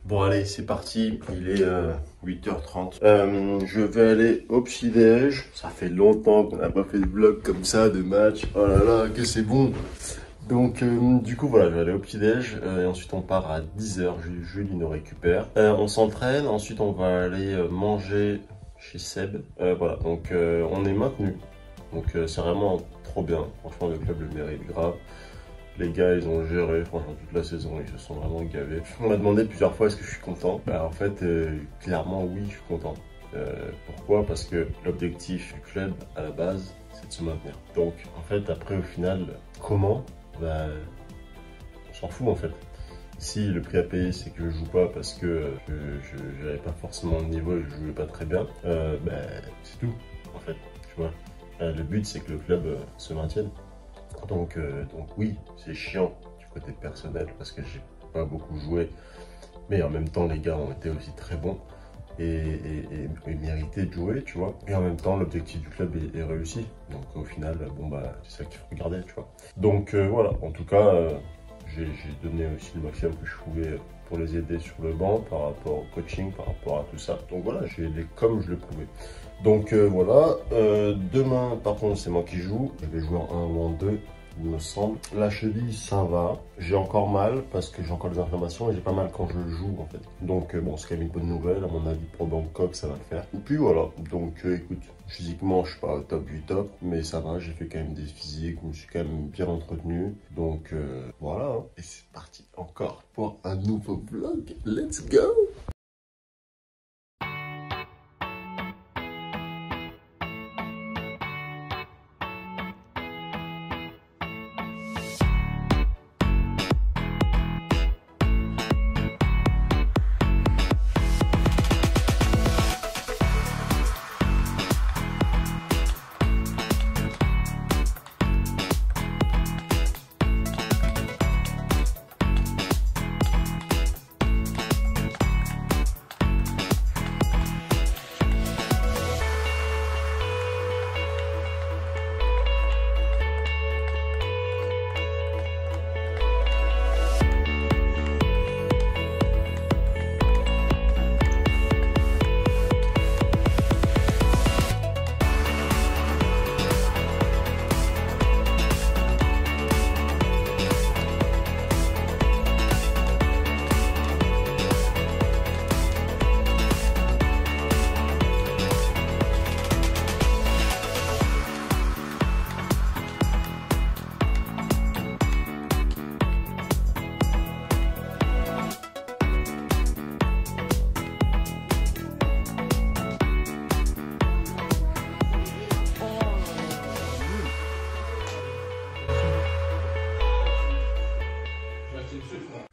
Bon allez, c'est parti, il est 8h30. Je vais aller au petit-déj. Ça fait longtemps qu'on n'a pas fait de vlog comme ça, de match. Oh là là, que c'est bon. Donc du coup voilà, je vais aller au petit-déj et ensuite on part à 10h. Julie nous récupère. On s'entraîne, ensuite on va aller manger chez Seb. Voilà, donc on est maintenu. Donc c'est vraiment trop bien. Franchement, le club le mérite grave. Les gars, ils ont géré, franchement, toute la saison, ils se sont vraiment gavés. On m'a demandé plusieurs fois est-ce que je suis content. Bah, en fait, clairement, oui, je suis content. Pourquoi? Parce que l'objectif du club, à la base, c'est de se maintenir. Donc, en fait, après, au final, comment? Bah, on s'en fout, en fait. Si le prix à payer, c'est que je joue pas parce que je n'avais pas forcément le niveau et je jouais pas très bien, bah, c'est tout, en fait, tu vois. Le but, c'est que le club se maintienne. Donc oui, c'est chiant du côté personnel parce que j'ai pas beaucoup joué. Mais en même temps, les gars ont été aussi très bons et méritaient de jouer, tu vois. Et en même temps, l'objectif du club est réussi. Donc au final, bon bah, c'est ça qu'il faut regarder, tu vois. Donc voilà, en tout cas, j'ai donné aussi le maximum que je pouvais pour les aider sur le banc par rapport au coaching, par rapport à tout ça. Donc voilà, j'ai aidé comme je le pouvais. Donc voilà, demain par contre c'est moi qui joue, je vais jouer en 1 ou en 2 il me semble. La cheville ça va, j'ai encore mal parce que j'ai encore des inflammations et j'ai pas mal quand je joue en fait. Donc bon c'est quand même une bonne nouvelle, à mon avis pour Bangkok ça va le faire. Et puis voilà, donc écoute, physiquement je suis pas au top du top, mais ça va, j'ai fait quand même des physiques, je me suis quand même bien entretenu. Donc voilà, hein. Et c'est parti encore pour un nouveau vlog, let's go!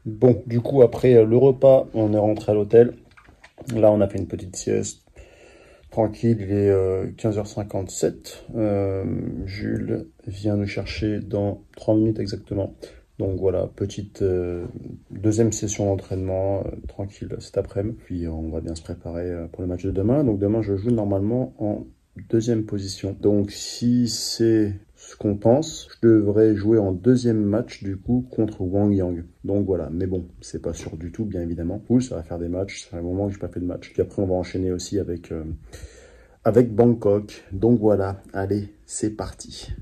Bon, du coup, après le repas, on est rentré à l'hôtel. Là, on a fait une petite sieste. Tranquille, il est 15h57. Jules vient nous chercher dans 30 minutes exactement. Donc voilà, petite deuxième session d'entraînement, tranquille cet après-midi. Puis on va bien se préparer pour le match de demain. Donc demain, je joue normalement en deuxième position. Donc si c'est ce qu'on pense, je devrais jouer en deuxième match du coup contre Wang Yang. Donc voilà, mais bon, c'est pas sûr du tout, bien évidemment. Cool, ça va faire des matchs, c'est un moment que j'ai pas fait de match. Puis après, on va enchaîner aussi avec Bangkok. Donc voilà, allez, c'est parti.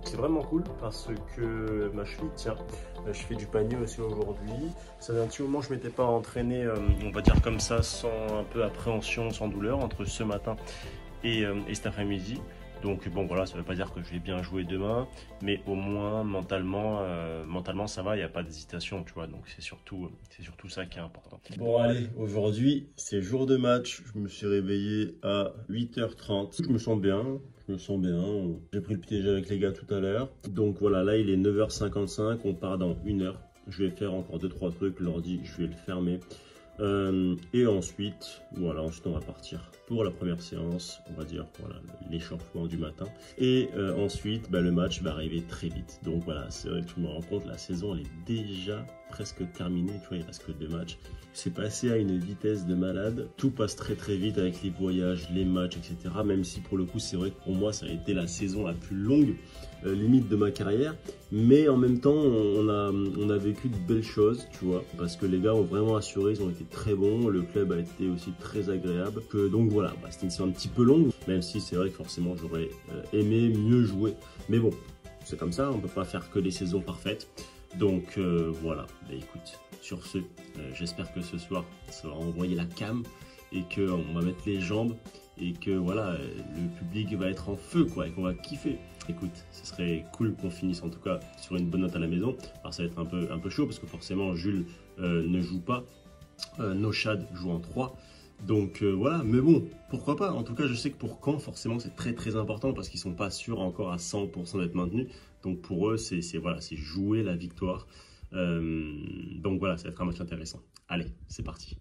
C'est vraiment cool parce que ma cheville tient. Je fais du panier aussi aujourd'hui. Ça fait un petit moment que je ne m'étais pas entraîné, on va dire comme ça, sans un peu appréhension, sans douleur, entre ce matin et cet après-midi. Donc bon voilà, ça ne veut pas dire que je vais bien jouer demain, mais au moins mentalement ça va, il n'y a pas d'hésitation, tu vois. Donc c'est surtout ça qui est important. Bon allez, aujourd'hui c'est jour de match. Je me suis réveillé à 8h30. Je me sens bien. J'ai pris le petit déjeuner avec les gars tout à l'heure. Donc voilà, là il est 9h55, on part dans 1h. Je vais faire encore 2-3 trucs, l'ordi je vais le fermer. Et ensuite, voilà, ensuite on va partir. pour la première séance, on va dire, voilà, l'échauffement du matin. Et ensuite, le match va arriver très vite. Donc voilà, c'est vrai que je me rends compte, la saison, elle est déjà presque terminée, tu vois, il reste que 2 matchs. C'est passé à une vitesse de malade. Tout passe très très vite avec les voyages, les matchs, etc. Même si pour le coup, c'est vrai que pour moi, ça a été la saison la plus longue, limite de ma carrière. Mais en même temps, on a vécu de belles choses, tu vois, parce que les gars ont vraiment assuré, ils ont été très bons. Le club a été aussi très agréable. Donc voilà, c'était une saison un petit peu longue, même si c'est vrai que forcément, j'aurais aimé mieux jouer. Mais bon, c'est comme ça, on ne peut pas faire que des saisons parfaites. Donc voilà, écoute, sur ce, j'espère que ce soir, ça va envoyer la cam et qu'on va mettre les jambes et que voilà, le public va être en feu, quoi, et qu'on va kiffer. Écoute, ce serait cool qu'on finisse en tout cas sur une bonne note à la maison. Alors ça va être un peu chaud parce que forcément Jules ne joue pas, Noshad joue en 3. Donc voilà, mais bon, pourquoi pas. En tout cas, je sais que pour Caen, forcément, c'est très très important parce qu'ils sont pas sûrs encore à 100% d'être maintenus. Donc pour eux, c'est voilà, c'est jouer la victoire. Donc voilà, ça va être un match intéressant. Allez, c'est parti.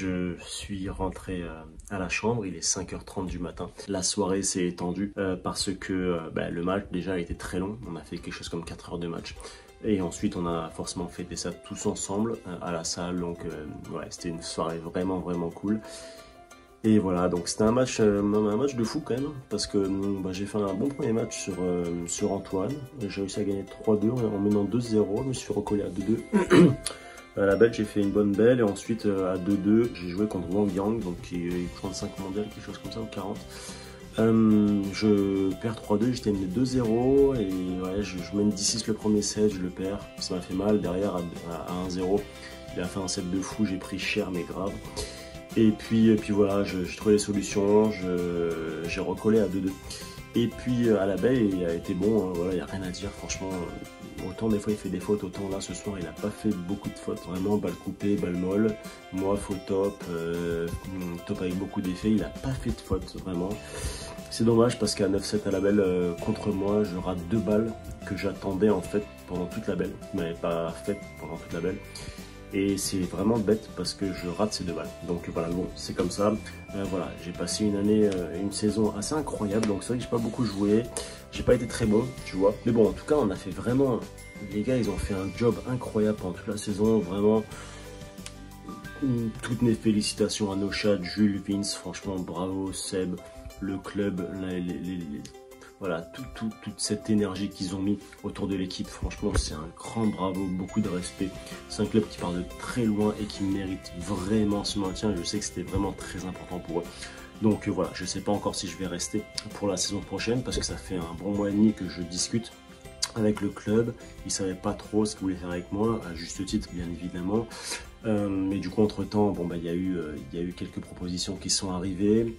je suis rentré à la chambre, il est 5h30 du matin. La soirée s'est étendue parce que le match déjà a été très long, on a fait quelque chose comme 4 heures de match. Et ensuite on a forcément fêté ça tous ensemble à la salle, donc ouais, c'était une soirée vraiment cool. Et voilà, donc c'était un match de fou quand même, parce que j'ai fait un bon premier match sur Antoine. J'ai réussi à gagner 3-2 en menant 2-0, je me suis recollé à 2-2. À la belle, j'ai fait une bonne belle, et ensuite à 2-2, j'ai joué contre Wang Yang, donc qui est 35 mondial, quelque chose comme ça, ou 40. Je perds 3-2, j'étais mené 2-0, et ouais, je mène 10-6 le premier set, je le perds, ça m'a fait mal. Derrière à 1-0, il a fait un set de fou, j'ai pris cher mais grave. Et puis voilà, j'ai trouvé les solutions, j'ai recollé à 2-2. Et puis à la baie, il a été bon, hein, voilà, il n'y a rien à dire, franchement. Autant des fois il fait des fautes, autant là ce soir il n'a pas fait beaucoup de fautes, vraiment balle coupée, balle molle. Moi faux top, top avec beaucoup d'effets, il n'a pas fait de fautes, vraiment. C'est dommage parce qu'à 9-7 à la belle, contre moi, je rate 2 balles que j'attendais en fait pendant toute la belle, il ne m'avait pas fait pendant toute la belle. Et c'est vraiment bête parce que je rate ces 2 balles. Donc voilà, bon, c'est comme ça. Voilà, j'ai passé une année, une saison assez incroyable. Donc c'est vrai que j'ai pas beaucoup joué. J'ai pas été très bon, tu vois. Mais bon, en tout cas, on a fait vraiment... Les gars, ils ont fait un job incroyable pendant toute la saison. Vraiment, toutes mes félicitations à Noshad, Jules, Vince. Franchement, bravo, Seb, le club, voilà, toute cette énergie qu'ils ont mis autour de l'équipe, franchement c'est un grand bravo, beaucoup de respect. C'est un club qui part de très loin et qui mérite vraiment ce maintien. Je sais que c'était vraiment très important pour eux. Donc voilà, je ne sais pas encore si je vais rester pour la saison prochaine parce que ça fait un bon mois et demi que je discute avec le club. Ils ne savaient pas trop ce qu'ils voulaient faire avec moi, à juste titre bien évidemment. Mais du coup entre temps, bon, il y a eu quelques propositions qui sont arrivées.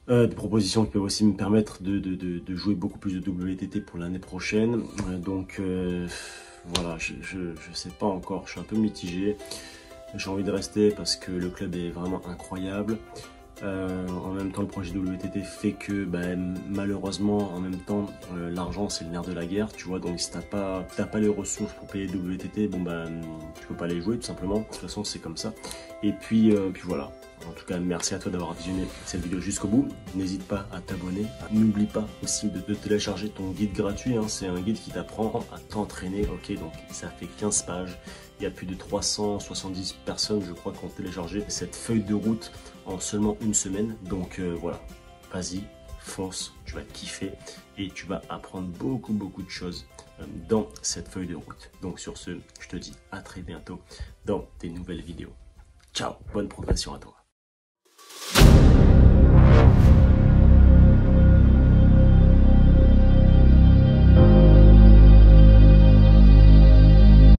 Des propositions qui peuvent aussi me permettre de jouer beaucoup plus de WTT pour l'année prochaine. Donc voilà, je sais pas encore, je suis un peu mitigé. J'ai envie de rester parce que le club est vraiment incroyable. En même temps, le projet WTT fait que malheureusement, en même temps, l'argent c'est le nerf de la guerre, tu vois. Donc si t'as pas les ressources pour payer WTT, bon tu peux pas les jouer tout simplement. De toute façon, c'est comme ça. Et puis voilà. En tout cas, merci à toi d'avoir visionné cette vidéo jusqu'au bout. N'hésite pas à t'abonner. N'oublie pas aussi de télécharger ton guide gratuit. Hein. C'est un guide qui t'apprend à t'entraîner. Ok, donc ça fait 15 pages. Il y a plus de 370 personnes, je crois, qui ont téléchargé cette feuille de route en seulement une semaine. Donc voilà, vas-y, fonce, tu vas kiffer et tu vas apprendre beaucoup de choses dans cette feuille de route. Donc sur ce, je te dis à très bientôt dans des nouvelles vidéos. Ciao, bonne progression à toi.